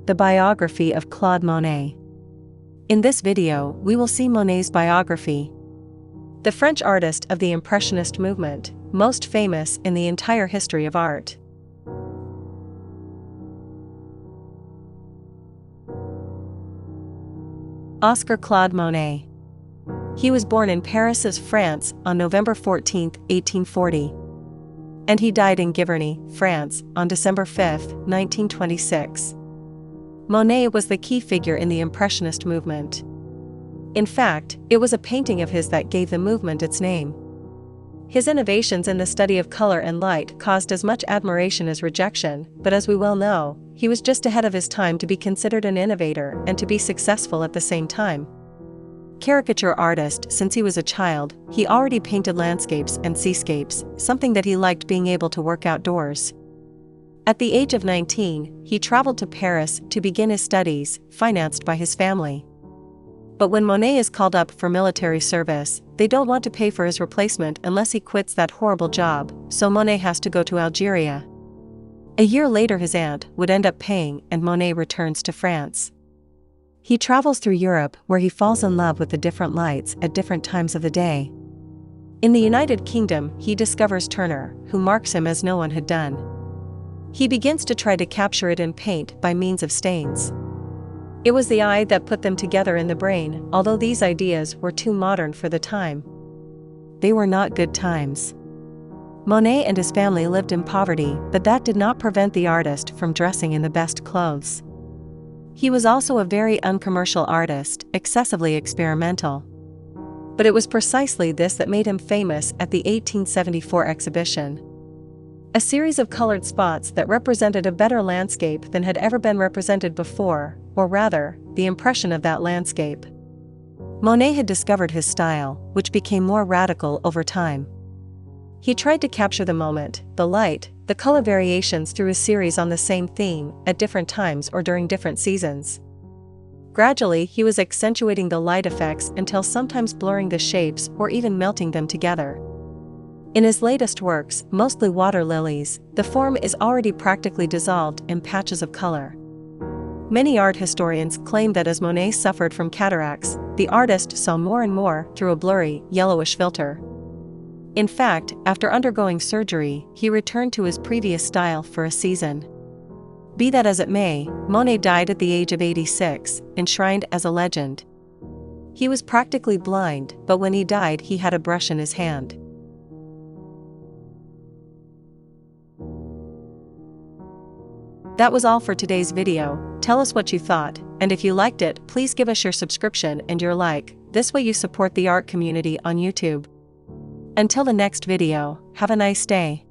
The Biography of Claude Monet. In this video, we will see Monet's biography. The French artist of the Impressionist movement, most famous in the entire history of art. Oscar Claude Monet. He was born in Paris, France, on November 14, 1840. And he died in Giverny, France, on December 5, 1926. Monet was the key figure in the Impressionist movement. In fact, it was a painting of his that gave the movement its name. His innovations in the study of color and light caused as much admiration as rejection, but as we well know, he was just ahead of his time to be considered an innovator and to be successful at the same time. Caricature artist since he was a child, he already painted landscapes and seascapes, something that he liked being able to work outdoors. At the age of 19, he traveled to Paris to begin his studies, financed by his family. But when Monet is called up for military service, they don't want to pay for his replacement unless he quits that horrible job, so Monet has to go to Algeria. A year later his aunt would end up paying and Monet returns to France. He travels through Europe where he falls in love with the different lights at different times of the day. In the United Kingdom, he discovers Turner, who marks him as no one had done. He begins to try to capture it in paint by means of stains. It was the eye that put them together in the brain, although these ideas were too modern for the time. They were not good times. Monet and his family lived in poverty, but that did not prevent the artist from dressing in the best clothes. He was also a very uncommercial artist, excessively experimental. But it was precisely this that made him famous at the 1874 exhibition. A series of colored spots that represented a better landscape than had ever been represented before, or rather, the impression of that landscape. Monet had discovered his style, which became more radical over time. He tried to capture the moment, the light, the color variations through a series on the same theme, at different times or during different seasons. Gradually he was accentuating the light effects until sometimes blurring the shapes or even melting them together. In his latest works, mostly water lilies, the form is already practically dissolved in patches of color. Many art historians claim that as Monet suffered from cataracts, the artist saw more and more through a blurry, yellowish filter. In fact, after undergoing surgery, he returned to his previous style for a season. Be that as it may, Monet died at the age of 86, enshrined as a legend. He was practically blind, but when he died he had a brush in his hand. That was all for today's video. Tell us what you thought, and if you liked it, please give us your subscription and your like. This way you support the art community on YouTube. Until the next video, have a nice day.